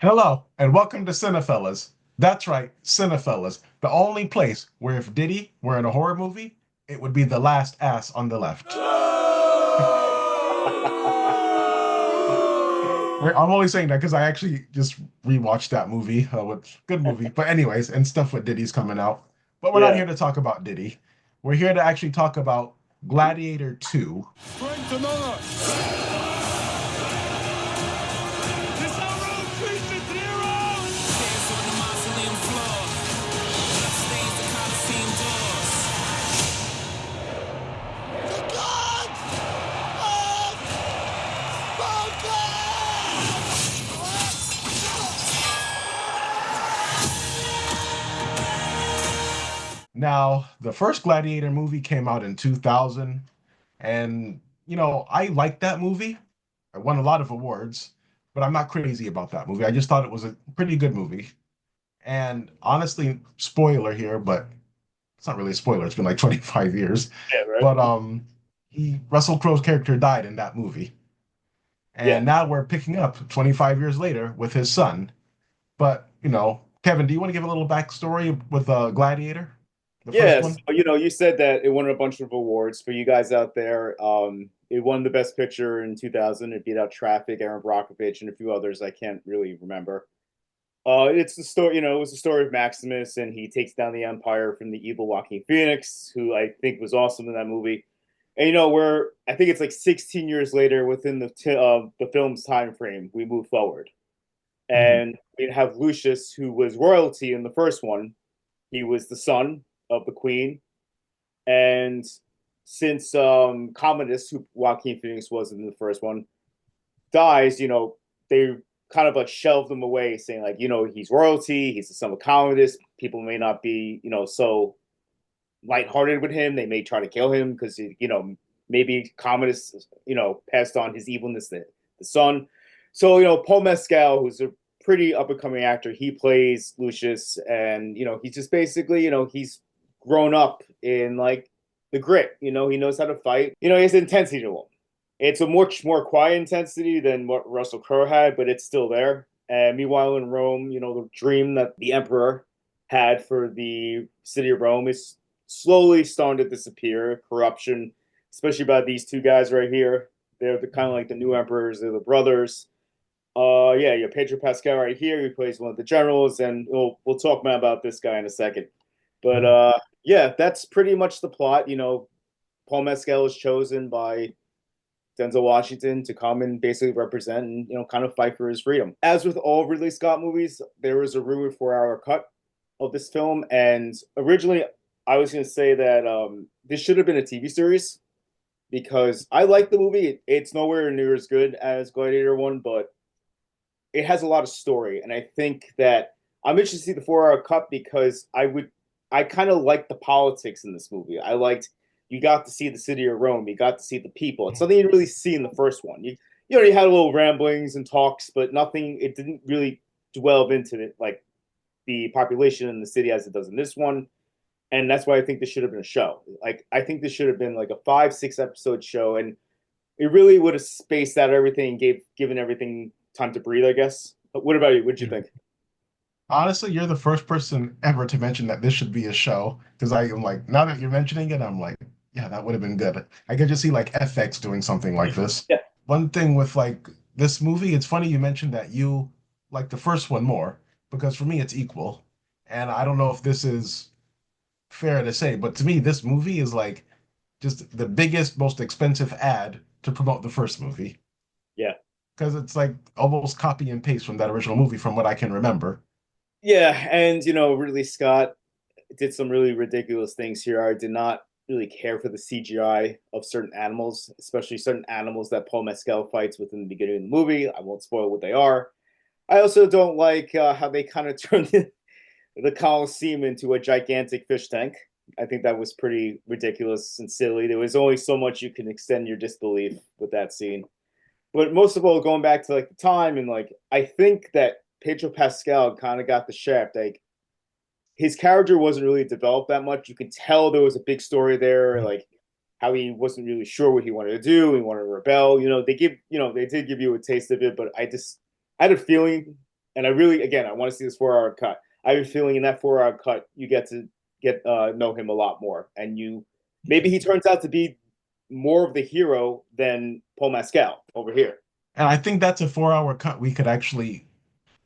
Hello, and welcome to Cinephellas. That's right, Cinephellas, the only place where if Diddy were in a horror movie, it would be the last ass on the left. I'm only saying that because I actually just rewatched that movie. Good movie. But anyways, and stuff with Diddy's coming out. But we're not Yeah. here to talk about Diddy. We're here to actually talk about Gladiator II. Strength and honor. This our own creature's heroes! Stands on the mausoleum floor. Bloodstains the Colosseum doors. The gods have Now, the first Gladiator movie came out in 2000, and I liked that movie. I won a lot of awards, but I'm not crazy about that movie. I just thought it was a pretty good movie. And honestly, spoiler here, but it's not really a spoiler. It's been like 25 years. Yeah, right. But he Russell Crowe's character died in that movie. Yeah. And now we're picking up 25 years later with his son. But, Kevin, do you want to give a little backstory with Gladiator, the first Yeah. one? So, you said that it won a bunch of awards for you guys out there. It won the Best Picture in 2000. It beat out Traffic, Aaron Brockovich, and a few others I can't really remember. It's the story, it was the story of Maximus, and he takes down the Empire from the evil Joaquin Phoenix, who I think was awesome in that movie. And where I think it's like 16 years later, within the film's time frame, we move forward, Mhm. and we have Lucius, who was royalty in the first one. He was the son of the queen, and since Commodus, who Joaquin Phoenix was in the first one, dies, they kind of like shelved him away, saying like, he's royalty, he's the son of Commodus. People may not be, so lighthearted with him. They may try to kill him because maybe Commodus, passed on his evilness to the son. So Paul Mescal, who's a pretty up and coming actor, he plays Lucius, and he's just basically he's grown up in like the grit. He knows how to fight. He has intensity to him. It's a much more quiet intensity than what Russell Crowe had, but it's still there. And meanwhile, in Rome, the dream that the emperor had for the city of Rome is slowly starting to disappear. Corruption, especially by these two guys right here. They're kind of like the new emperors. They're the brothers. Yeah, you have Pedro Pascal right here. He plays one of the generals, and we'll talk more about this guy in a second. But Mhm. yeah, that's pretty much the plot. Paul Mescal is chosen by Denzel Washington to come and basically represent and kind of fight for his freedom. As with all Ridley Scott movies, there was a rumored 4 hour cut of this film, and originally I was going to say that this should have been a TV series because I like the movie. It's nowhere near as good as Gladiator One, but it has a lot of story, and I think that I'm interested to see the 4 hour cut because I kind of like the politics in this movie. I liked you got to see the city of Rome, you got to see the people. It's something you didn't really see in the first one. You had little ramblings and talks, but nothing. It didn't really delve into it like the population in the city as it does in this one, and that's why I think this should have been a show. Like I think this should have been like a 5 6 episode show, and it really would have spaced out everything and given everything time to breathe, I guess. But what about you? What did you Yeah. think? Honestly, you're the first person ever to mention that this should be a show because I am like, now that you're mentioning it, I'm like, yeah, that would have been good. I could just see like FX doing something like this. Yeah, One thing with like this movie, it's funny you mentioned that you like the first one more because for me it's equal. And I don't know if this is fair to say, but to me, this movie is like just the biggest, most expensive ad to promote the first movie yeah, because it's like almost copy and paste from that original movie from what I can remember. yeah. And Ridley Scott did some really ridiculous things here. I did not really care for the CGI of certain animals, especially certain animals that Paul Mescal fights within the beginning of the movie. I won't spoil what they are. I also don't like how they kind of turned the Colosseum into a gigantic fish tank. I think that was pretty ridiculous and silly. There was only so much you can extend your disbelief with that scene. But most of all, going back to like the time and like I think that Pedro Pascal kind of got the shaft. Like his character wasn't really developed that much. You could tell there was a big story there, like how he wasn't really sure what he wanted to do. He wanted to rebel. They did give you a taste of it, but I had a feeling And I really, again, I want to see this 4 hour cut. I have a feeling in that 4 hour cut, you get to get know him a lot more, and you maybe he turns out to be more of the hero than Paul Mescal over here. And I think that's a 4 hour cut we could actually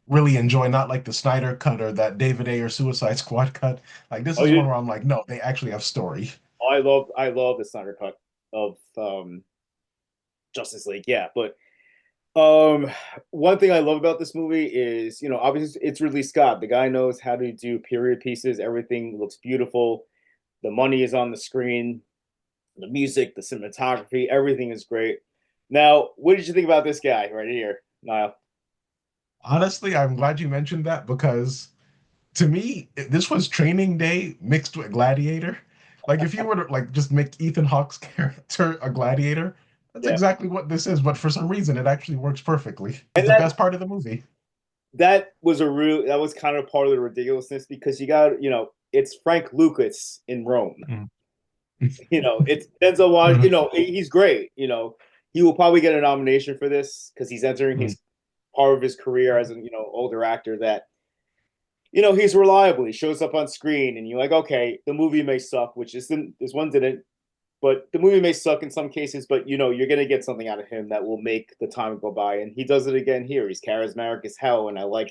really enjoy, not like the Snyder cut or that David Ayer Suicide Squad cut. Like this Oh, is one you, where I'm like, no, they actually have story. I love the Snyder cut of Justice League. Yeah, but um, one thing I love about this movie is, obviously it's Ridley Scott. The guy knows how to do period pieces. Everything looks beautiful. The money is on the screen. The music, the cinematography, everything is great. Now, what did you think about this guy right here, Nile? Honestly, I'm glad you mentioned that because to me, this was Training Day mixed with Gladiator. Like if you were to like just make Ethan Hawke's character a gladiator, that's Yeah, exactly what this is. But for some reason, it actually works perfectly. It's and the best part of the movie. that was kind of part of the ridiculousness because you got it's Frank Lucas in Rome. Mhm. It's Denzel Washington. Mhm. He's great. He will probably get a nomination for this because he's entering Mhm. his part of his career as an older actor that he's reliable. He shows up on screen, and you're like, okay, the movie may suck, which this one didn't, but the movie may suck in some cases. But you're gonna get something out of him that will make the time go by, and he does it again here. He's charismatic as hell, and I like.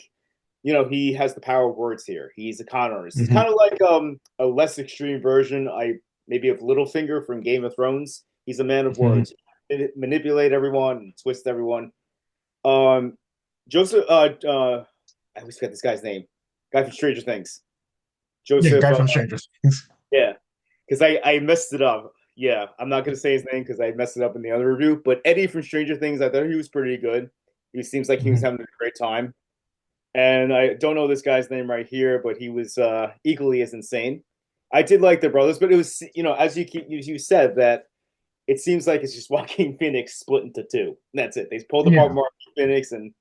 He has the power of words here. He's a con artist. He's Mhm. kind of like a less extreme version, maybe of Littlefinger from Game of Thrones. He's a man of Mhm. words. Manipulate everyone and twist everyone. Um, Joseph, I always forget this guy's name. Guy from Stranger Things. Yeah, Joseph, guy from Stranger Things. yeah, because I messed it up. Yeah, I'm not gonna say his name because I messed it up in the other review. But Eddie from Stranger Things, I thought he was pretty good. He seems like he was Mhm. having a great time. And I don't know this guy's name right here, but he was equally as insane. I did like the brothers, but it was as you said that it seems like it's just Joaquin Phoenix split into two. That's it. They pulled apart Yeah, Joaquin Phoenix, and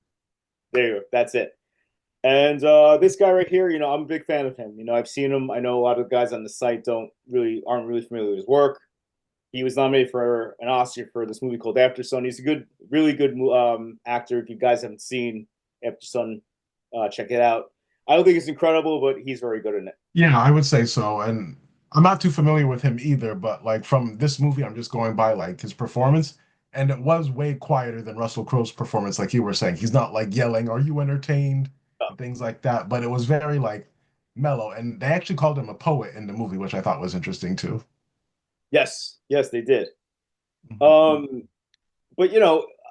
there you go. That's it. And this guy right here, I'm a big fan of him. I've seen him. I know a lot of guys on the site aren't really familiar with his work. He was nominated for an Oscar for this movie called After Sun. He's a really good actor. If you guys haven't seen After Sun, check it out. I don't think it's incredible, but he's very good in it. yeah, I would say so. And I'm not too familiar with him either, but like from this movie, I'm just going by like his performance. And it was way quieter than Russell Crowe's performance, like you were saying. He's not like yelling, "Are you entertained?" and things like that. But it was very like mellow. And they actually called him a poet in the movie, which I thought was interesting too. Yes, yes, they did. Mhm. Um, but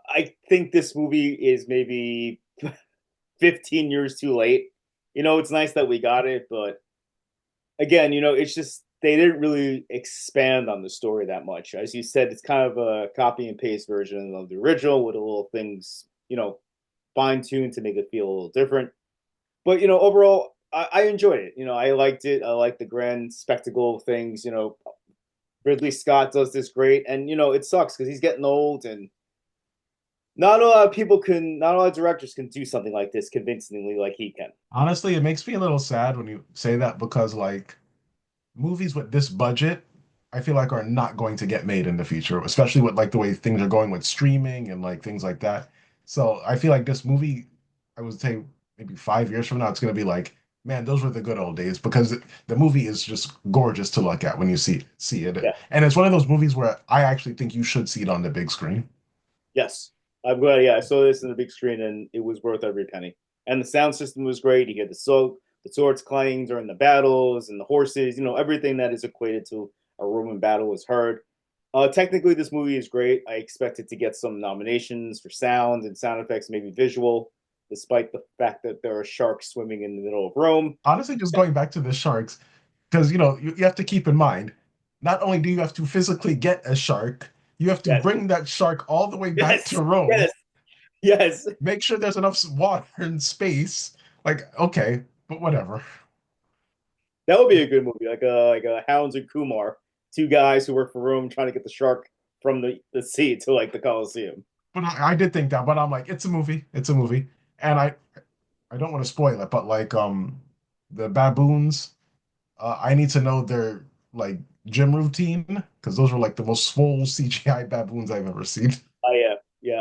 I think this movie is maybe 15 years too late. It's nice that we got it, but again, it's just they didn't really expand on the story that much. As you said, it's kind of a copy and paste version of the original with a little things, fine tuned to make it feel a little different. But overall, I enjoyed it. I liked it. I liked the grand spectacle of things. Ridley Scott does this great, and it sucks because he's getting old, and not a lot of directors can do something like this convincingly like he can. Honestly, it makes me a little sad when you say that because like movies with this budget, I feel like are not going to get made in the future, especially with like the way things are going with streaming and like things like that. So I feel like this movie, I would say maybe 5 years from now, it's going to be like, man, those were the good old days because the movie is just gorgeous to look at when you see it, Yeah. and it's one of those movies where I actually think you should see it on the big screen. Yes. I'm glad. Yeah, I saw this in the big screen, and it was worth every penny. And the sound system was great. You hear the swords clanging during the battles, and the horses. Everything that is equated to a Roman battle was heard. Technically, this movie is great. I expect it to get some nominations for sound and sound effects, maybe visual, despite the fact that there are sharks swimming in the middle of Rome. Honestly, just going back to the sharks, because you have to keep in mind, not only do you have to physically get a shark, you have to Yes, bring that shark all the way back yes, to Rome, yes, yes. make sure there's enough water and space. Like, okay, but whatever. That would be a good movie, like a Hounds and Kumar, two guys who work for Rome trying to get the shark from the sea to like the Colosseum. But I did think that, but I'm like, it's a movie, it's a movie, and I don't want to spoil it, but like the baboons, I need to know their like gym routine because those were like the most swole CGI baboons I've ever seen. Yeah, yeah.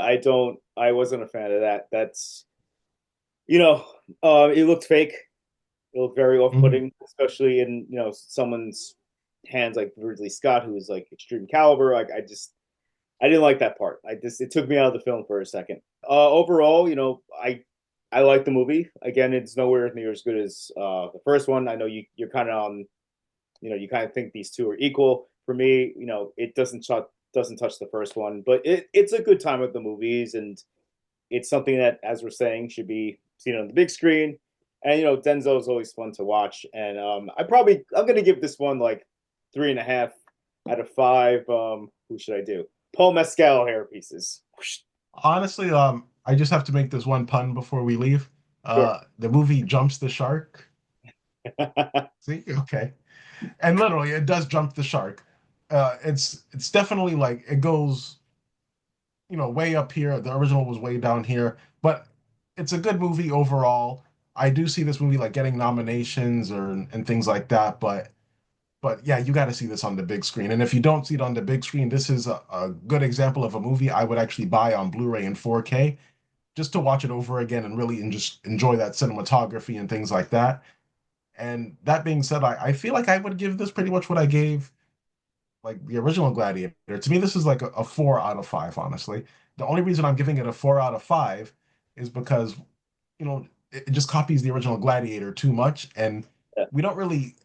I wasn't a fan of that. That's You know, it looked fake. It looked very Mhm. off-putting, especially in someone's hands like Ridley Scott, who is like extreme caliber. Like I didn't like that part. It took me out of the film for a second. Overall, I like the movie. Again, it's nowhere near as good as the first one. I know you're kind of on, you kind of think these two are equal. For me, it doesn't touch the first one, but it's a good time at the movies, and it's something that, as we're saying, should be seen on the big screen. And Denzel is always fun to watch. And I'm gonna give this one like 3.5 out of 5. Who should I do? Paul Mescal hair pieces. Honestly, I just have to make this one pun before we leave. Sure. The movie Jumps the Shark. See? Okay. And literally, it does jump the shark. It's definitely like it goes, way up here. The original was way down here, but it's a good movie overall. I do see this movie like getting nominations or and things like that, but yeah, you got to see this on the big screen. And if you don't see it on the big screen, this is a good example of a movie I would actually buy on Blu-ray in 4K just to watch it over again and really just enjoy that cinematography and things like that. And that being said, I feel like I would give this pretty much what I gave like the original Gladiator. To me, this is like a 4 out of 5, honestly. The only reason I'm giving it a 4 out of 5 is because, it just copies the original Gladiator too much, and Yeah. we don't really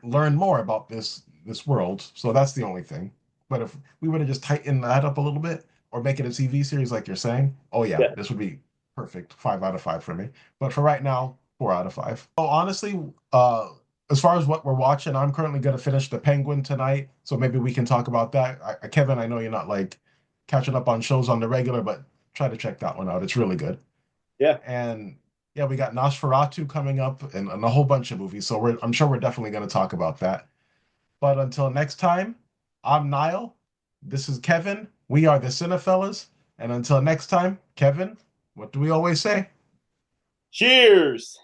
learn more about this world. So that's the only thing. But if we were to just tighten that up a little bit or make it a TV series like you're saying, oh yeah, Yeah. this would be perfect. 5 out of 5 for me. But for right now, 4 out of 5. So honestly, as far as what we're watching, I'm currently gonna finish The Penguin tonight. So maybe we can talk about that. Kevin, I know you're not like catching up on shows on the regular, but try to check that one out. It's really good. Yeah. And yeah, we got Nosferatu coming up and a whole bunch of movies. So I'm sure we're definitely going to talk about that. But until next time, I'm Nile. This is Kevin. We are the Cinefellas. And until next time, Kevin, what do we always say? Cheers.